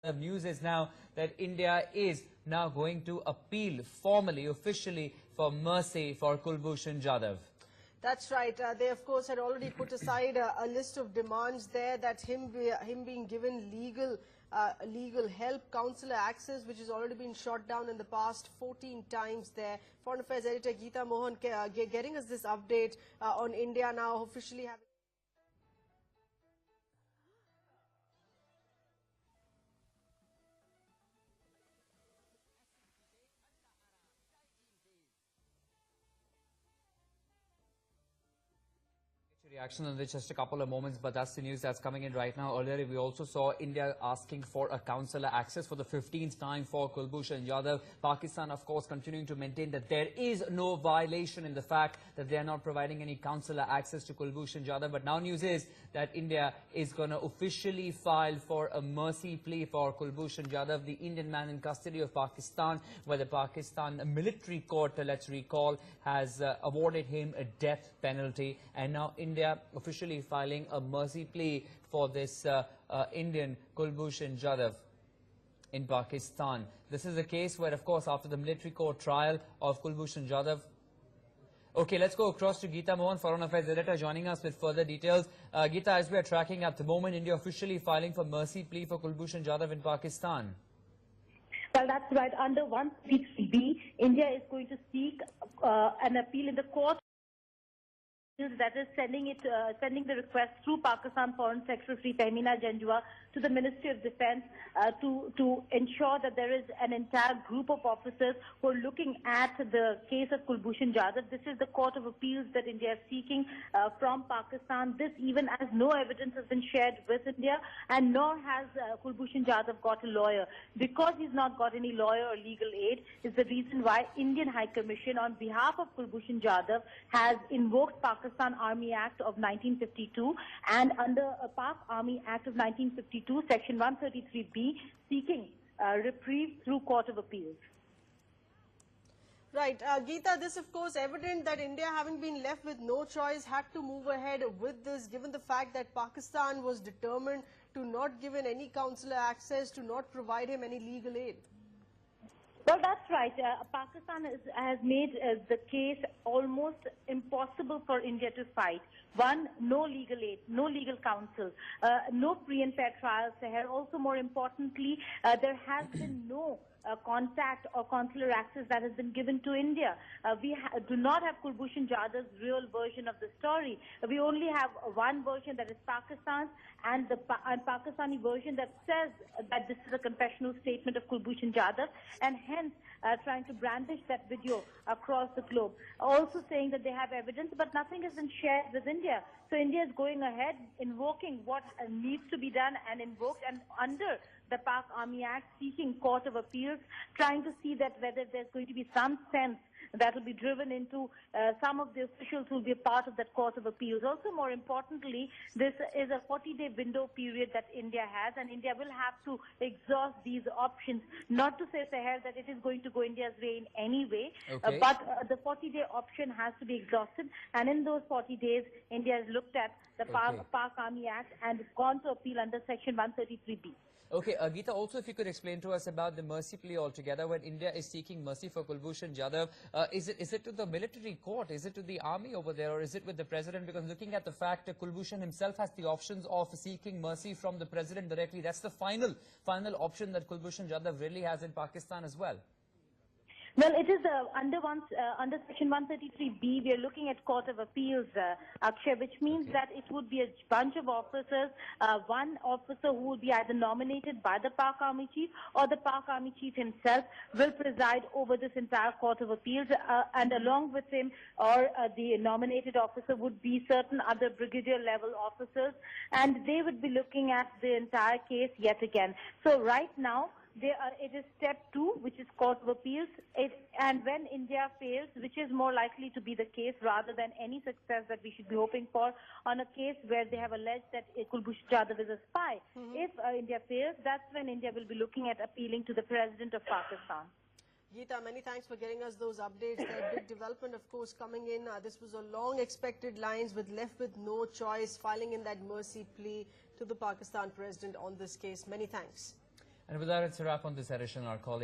The news is now that India is now going to appeal formally, officially, for mercy for Kulbhushan Jadhav. That's right. They, of course, had already put aside a list of demands there that him being given legal help, consular access, which has already been shot down in the past 14 times there. Foreign Affairs Editor Geeta Mohan getting us this update on India now officially having... Reaction on this just a couple of moments, but that's the news that's coming in right now. Earlier, we also saw India asking for a consular access for the 15th time for Kulbhushan Jadhav. Pakistan, of course, continuing to maintain that there is no violation in the fact that they are not providing any consular access to Kulbhushan Jadhav. But now news is that India is going to officially file for a mercy plea for Kulbhushan Jadhav, the Indian man in custody of Pakistan, where the Pakistan military court, let's recall, has awarded him a death penalty. And now India officially filing a mercy plea for this Indian Kulbhushan Jadhav in Pakistan. This is a case where, of course, after the military court trial of Kulbhushan Jadhav. Okay, let's go across to Geeta Mohan, Foreign Affairs Editor, joining us with further details. Geeta, as we are tracking at the moment, India officially filing for mercy plea for Kulbhushan Jadhav in Pakistan. Well, that's right. Under 163B, India is going to seek an appeal in the court. That is sending the request through Pakistan Foreign Secretary Tehmina Janjua to the Ministry of Defense to ensure that there is an entire group of officers who are looking at the case of Kulbhushan Jadhav. This is the Court of Appeals that India is seeking from Pakistan. This even as no evidence has been shared with India, and nor has Kulbhushan Jadhav got a lawyer. Because he's not got any lawyer or legal aid is the reason why Indian High Commission on behalf of Kulbhushan Jadhav has invoked Pakistan Army Act of 1952, and under a Pak Army Act of 1952, Section 133B, seeking reprieve through Court of Appeals. Right. Geeta, this of course evident that India, having been left with no choice, had to move ahead with this, given the fact that Pakistan was determined to not give him any consular access, to not provide him any legal aid. Well, that's right. Pakistan has made the case almost impossible for India to fight. One, no legal aid, no legal counsel, no free and fair trials. Also, more importantly, there has been no contact or consular access that has been given to India. We do not have Kulbhushan Jadhav's real version of the story. We only have one version, that is Pakistan's, and the Pakistani version that says that this is a confessional statement of Kulbhushan Jadhav, and hence trying to brandish that video across the globe. Also saying that they have evidence, but nothing has been shared with India. So India is going ahead, invoking what needs to be done and invoked, and under the Pak Army Act, seeking Court of Appeals, trying to see that whether there's going to be some sense that will be driven into some of the officials who will be a part of that Court of Appeals. Also, more importantly, this is a 40-day window period that India has, and India will have to exhaust these options. Not to say, Seher, that it is going to go India's way in any way, okay, but the 40-day option has to be exhausted, and in those 40 days, India has looked at the Pak Army Act and gone to appeal under Section 133B. Okay, Geeta, also if you could explain to us about the mercy plea altogether, when India is seeking mercy for Kulbhushan Jadhav, is it to the military court, is it to the army over there, or is it with the president? Because looking at the fact that Kulbhushan himself has the options of seeking mercy from the president directly, that's the final option that Kulbhushan Jadhav really has in Pakistan as well. Well, it is under Section 133B, we are looking at Court of Appeals, Akshay, which means that it would be a bunch of officers, one officer who will be either nominated by the Pak Army Chief or the Pak Army Chief himself will preside over this entire Court of Appeals, and along with him or the nominated officer would be certain other brigadier level officers, and they would be looking at the entire case yet again. So right now, it is step 2, which is Court of Appeals, and when India fails, which is more likely to be the case rather than any success that we should be hoping for on a case where they have alleged that Kulbhushan Jadhav is a spy. If India fails, that's when India will be looking at appealing to the President of Pakistan. Geeta, many thanks for getting us those updates. That big development, of course, coming in. This was a long expected lines, with left with no choice, filing in that mercy plea to the Pakistan President on this case. Many thanks. And with that, it's a wrap on this edition. Our colleague